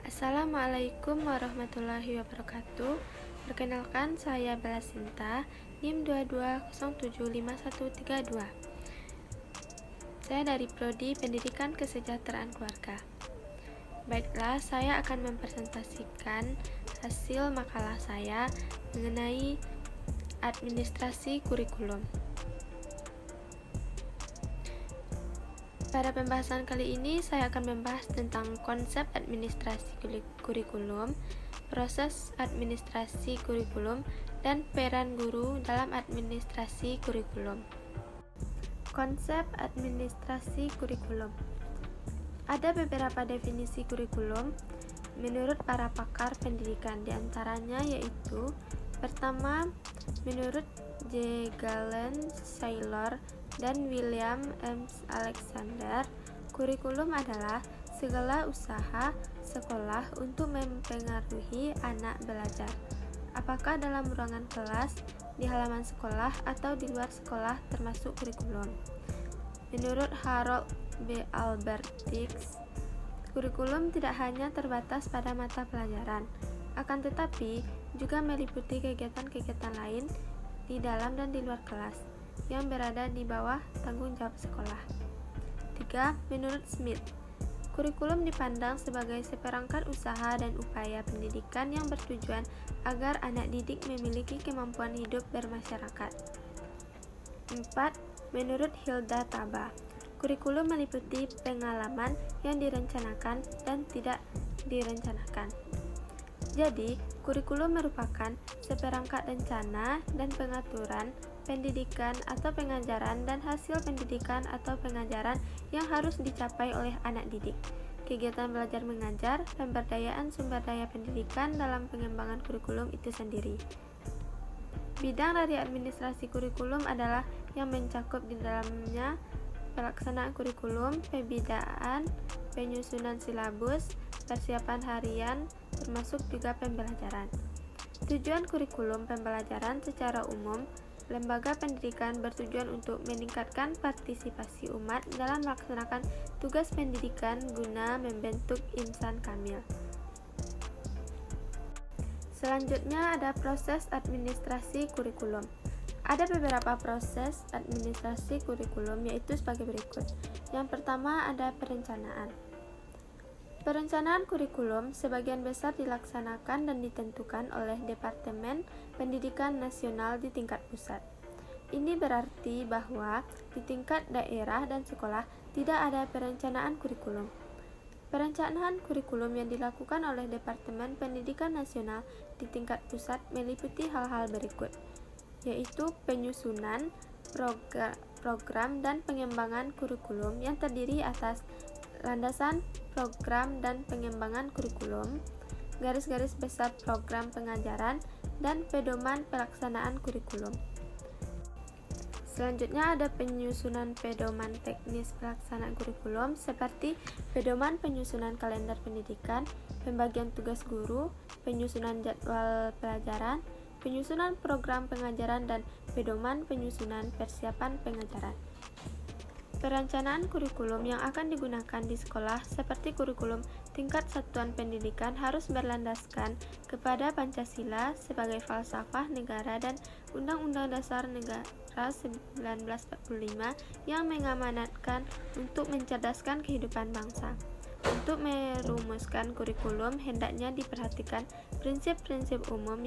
Assalamualaikum warahmatullahi wabarakatuh. Perkenalkan, saya Bella Sinta, NIM 22075132. Saya dari Prodi Pendidikan Kesejahteraan Keluarga. Baiklah, saya akan mempresentasikan hasil makalah saya mengenai administrasi kurikulum. Pada pembahasan kali ini, saya akan membahas tentang konsep administrasi kurikulum, proses administrasi kurikulum, dan peran guru dalam administrasi kurikulum. Konsep administrasi kurikulum. Ada beberapa definisi kurikulum menurut para pakar pendidikan, diantaranya yaitu: pertama, menurut J. Galen, Saylor, dan William M. Alexander, kurikulum adalah segala usaha sekolah untuk mempengaruhi anak belajar, apakah dalam ruangan kelas, di halaman sekolah, atau di luar sekolah, termasuk kurikulum. Menurut Harold B. Albertix, kurikulum tidak hanya terbatas pada mata pelajaran, akan tetapi juga meliputi kegiatan-kegiatan lain di dalam dan di luar kelas yang berada di bawah tanggung jawab sekolah. 3. Menurut Smith, kurikulum dipandang sebagai seperangkat usaha dan upaya pendidikan yang bertujuan agar anak didik memiliki kemampuan hidup bermasyarakat. 4. Menurut Hilda Taba, kurikulum meliputi pengalaman yang direncanakan dan tidak direncanakan. Jadi, kurikulum merupakan seperangkat rencana dan pengaturan pendidikan atau pengajaran dan hasil pendidikan atau pengajaran yang harus dicapai oleh anak didik. Kegiatan belajar mengajar, pemberdayaan sumber daya pendidikan dalam pengembangan kurikulum itu sendiri. Bidang dari administrasi kurikulum adalah yang mencakup di dalamnya pelaksanaan kurikulum, pembinaan, penyusunan silabus, persiapan harian, termasuk juga pembelajaran. Tujuan kurikulum pembelajaran secara umum, lembaga pendidikan bertujuan untuk meningkatkan partisipasi umat dalam melaksanakan tugas pendidikan guna membentuk insan kamil. Selanjutnya ada proses administrasi kurikulum. Ada beberapa proses administrasi kurikulum, yaitu sebagai berikut. Yang pertama ada perencanaan. Perencanaan kurikulum sebagian besar dilaksanakan dan ditentukan oleh Departemen Pendidikan Nasional di tingkat pusat. Ini berarti bahwa di tingkat daerah dan sekolah tidak ada perencanaan kurikulum. Perencanaan kurikulum yang dilakukan oleh Departemen Pendidikan Nasional di tingkat pusat meliputi hal-hal berikut, yaitu penyusunan, program dan pengembangan kurikulum yang terdiri atas landasan program dan pengembangan kurikulum, garis-garis besar program pengajaran, dan pedoman pelaksanaan kurikulum. Selanjutnya ada penyusunan pedoman teknis pelaksanaan kurikulum seperti pedoman penyusunan kalender pendidikan, pembagian tugas guru, penyusunan jadwal pelajaran, penyusunan program pengajaran, dan pedoman penyusunan persiapan pengajaran. Perencanaan kurikulum yang akan digunakan di sekolah seperti kurikulum tingkat satuan pendidikan harus berlandaskan kepada Pancasila sebagai falsafah negara dan Undang-Undang Dasar Negara 1945 yang mengamanatkan untuk mencerdaskan kehidupan bangsa. Untuk merumuskan kurikulum hendaknya diperhatikan prinsip-prinsip umum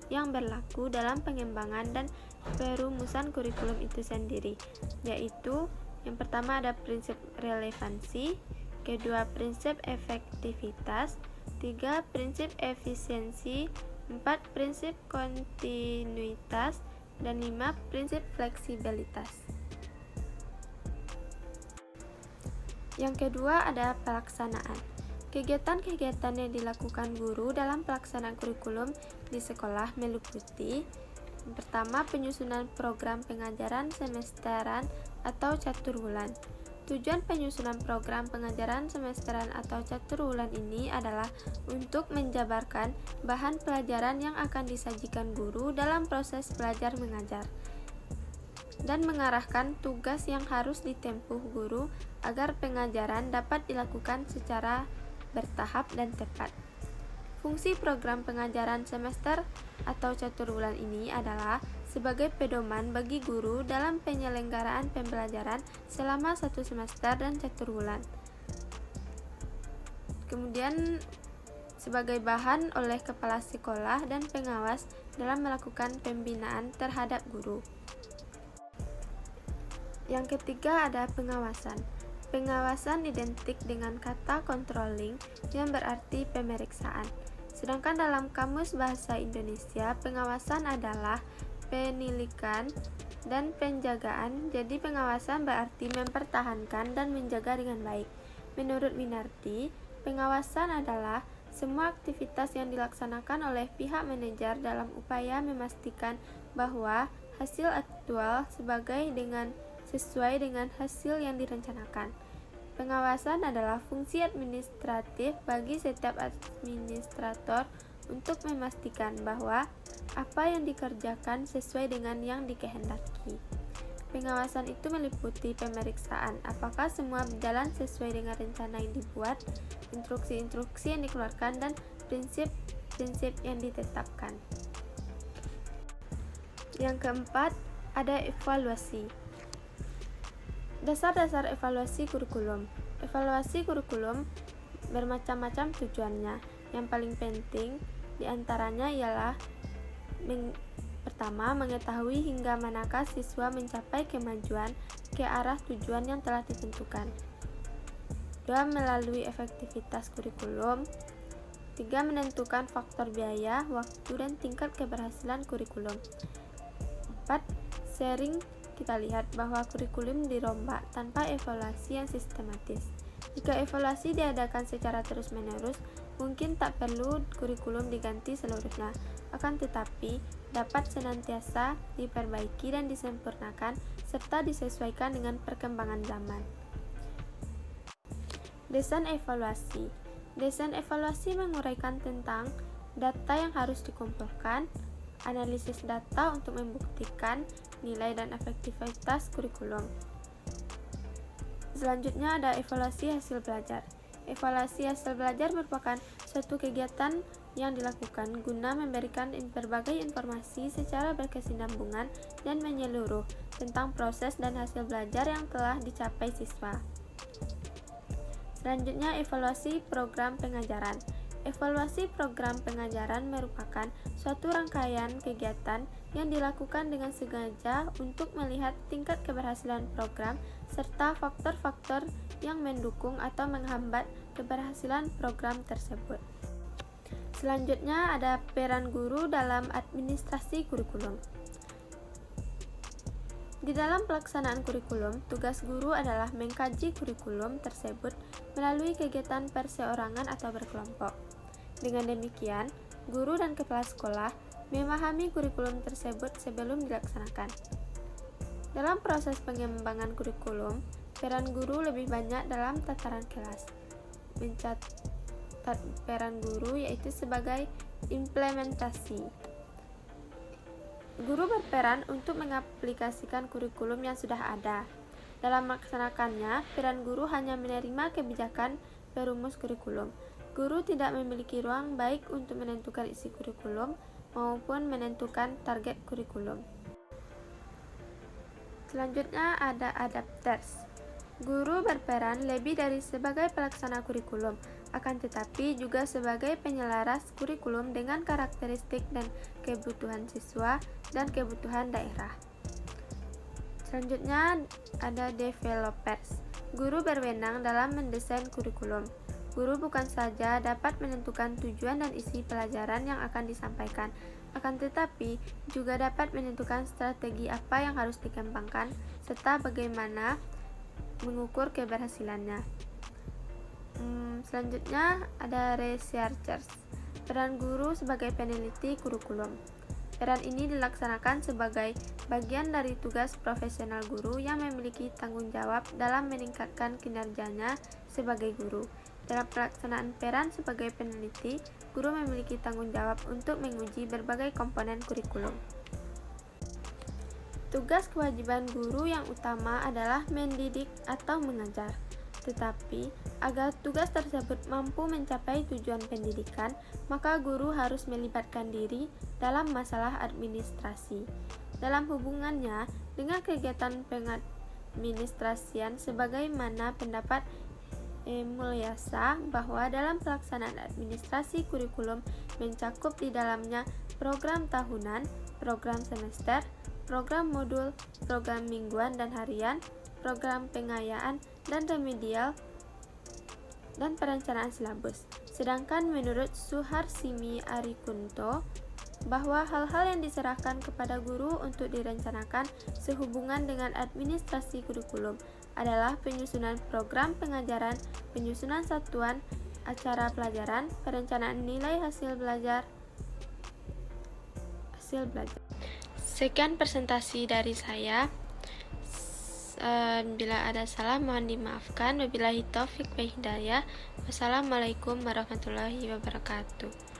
yang berlaku dalam pengembangan dan perumusan kurikulum itu sendiri, yaitu: yang pertama ada prinsip relevansi, kedua prinsip efektivitas, 3 prinsip efisiensi, 4 prinsip kontinuitas, dan 5 prinsip fleksibilitas. Yang kedua ada pelaksanaan. Kegiatan-kegiatan yang dilakukan guru dalam pelaksanaan kurikulum di sekolah meliputi: pertama, penyusunan program pengajaran semesteran atau catur bulan. Tujuan penyusunan program pengajaran semesteran atau catur bulan ini adalah untuk menjabarkan bahan pelajaran yang akan disajikan guru dalam proses belajar mengajar dan mengarahkan tugas yang harus ditempuh guru agar pengajaran dapat dilakukan secara bertahap, dan tepat. Fungsi program pengajaran semester atau catur bulan ini adalah sebagai pedoman bagi guru dalam penyelenggaraan pembelajaran selama 1 semester dan catur bulan. Kemudian sebagai bahan oleh kepala sekolah dan pengawas dalam melakukan pembinaan terhadap guru. Yang ketiga ada pengawasan. Pengawasan identik dengan kata controlling yang berarti pemeriksaan. Sedangkan dalam Kamus Bahasa Indonesia, pengawasan adalah penilaian dan penjagaan. Jadi pengawasan berarti mempertahankan dan menjaga dengan baik. Menurut Minarti, pengawasan adalah semua aktivitas yang dilaksanakan oleh pihak manajer dalam upaya memastikan bahwa hasil aktual sesuai dengan hasil yang direncanakan. Pengawasan adalah fungsi administratif bagi setiap administrator untuk memastikan bahwa apa yang dikerjakan sesuai dengan yang dikehendaki. Pengawasan itu meliputi pemeriksaan apakah semua berjalan sesuai dengan rencana yang dibuat, instruksi-instruksi yang dikeluarkan, dan prinsip-prinsip yang ditetapkan. Yang keempat, ada evaluasi. Dasar-dasar evaluasi kurikulum. Evaluasi kurikulum bermacam-macam tujuannya. Yang paling penting diantaranya ialah pertama, mengetahui hingga manakah siswa mencapai kemajuan ke arah tujuan yang telah ditentukan. 2. Melalui efektivitas kurikulum. 3. Menentukan faktor biaya, waktu, dan tingkat keberhasilan kurikulum. 4. Sering kita lihat bahwa kurikulum dirombak tanpa evaluasi yang sistematis. Jika evaluasi diadakan secara terus-menerus, mungkin tak perlu kurikulum diganti seluruhnya, akan tetapi dapat senantiasa diperbaiki dan disempurnakan serta disesuaikan dengan perkembangan zaman. Desain evaluasi. Desain evaluasi menguraikan tentang data yang harus dikumpulkan, analisis data untuk membuktikan nilai dan efektivitas kurikulum. Selanjutnya ada evaluasi hasil belajar. Evaluasi hasil belajar merupakan suatu kegiatan yang dilakukan guna memberikan berbagai informasi secara berkesinambungan dan menyeluruh tentang proses dan hasil belajar yang telah dicapai siswa. Selanjutnya, evaluasi program pengajaran. Evaluasi program pengajaran merupakan suatu rangkaian kegiatan yang dilakukan dengan sengaja untuk melihat tingkat keberhasilan program serta faktor-faktor yang mendukung atau menghambat keberhasilan program tersebut. Selanjutnya ada peran guru dalam administrasi kurikulum. Di dalam pelaksanaan kurikulum, tugas guru adalah mengkaji kurikulum tersebut melalui kegiatan perseorangan atau berkelompok. Dengan demikian, guru dan kepala sekolah memahami kurikulum tersebut sebelum dilaksanakan. Dalam proses pengembangan kurikulum, peran guru lebih banyak dalam tataran kelas. Mencatat peran guru yaitu sebagai implementasi. Guru berperan untuk mengaplikasikan kurikulum yang sudah ada. Dalam melaksanakannya, peran guru hanya menerima kebijakan perumus kurikulum. Guru tidak memiliki ruang baik untuk menentukan isi kurikulum maupun menentukan target kurikulum. Selanjutnya ada adapters. Guru berperan lebih dari sebagai pelaksana kurikulum, akan tetapi juga sebagai penyelaras kurikulum dengan karakteristik dan kebutuhan siswa dan kebutuhan daerah. Selanjutnya ada developers. Guru berwenang dalam mendesain kurikulum. Guru bukan saja dapat menentukan tujuan dan isi pelajaran yang akan disampaikan, akan tetapi juga dapat menentukan strategi apa yang harus dikembangkan serta bagaimana mengukur keberhasilannya. Selanjutnya ada researchers. Peran guru sebagai peneliti kurikulum. Peran ini dilaksanakan sebagai bagian dari tugas profesional guru yang memiliki tanggung jawab dalam meningkatkan kinerjanya sebagai guru. Dalam pelaksanaan peran sebagai peneliti, guru memiliki tanggung jawab untuk menguji berbagai komponen kurikulum. Tugas kewajiban guru yang utama adalah mendidik atau mengajar. Tetapi, agar tugas tersebut mampu mencapai tujuan pendidikan, maka guru harus melibatkan diri dalam masalah administrasi. Dalam hubungannya dengan kegiatan pengadministrasian, sebagaimana pendapat Mulyasa bahwa dalam pelaksanaan administrasi kurikulum mencakup di dalamnya program tahunan, program semester, program modul, program mingguan dan harian, program pengayaan dan remedial, dan perencanaan silabus. Sedangkan menurut Suharsimi Arikunto, bahwa hal-hal yang diserahkan kepada guru untuk direncanakan sehubungan dengan administrasi kurikulum adalah penyusunan program pengajaran, penyusunan satuan acara pelajaran, perencanaan nilai hasil belajar. Sekian presentasi dari saya. Bila ada salah mohon dimaafkan. Wabillahi taufik wa hidayah. Wassalamualaikum warahmatullahi wabarakatuh.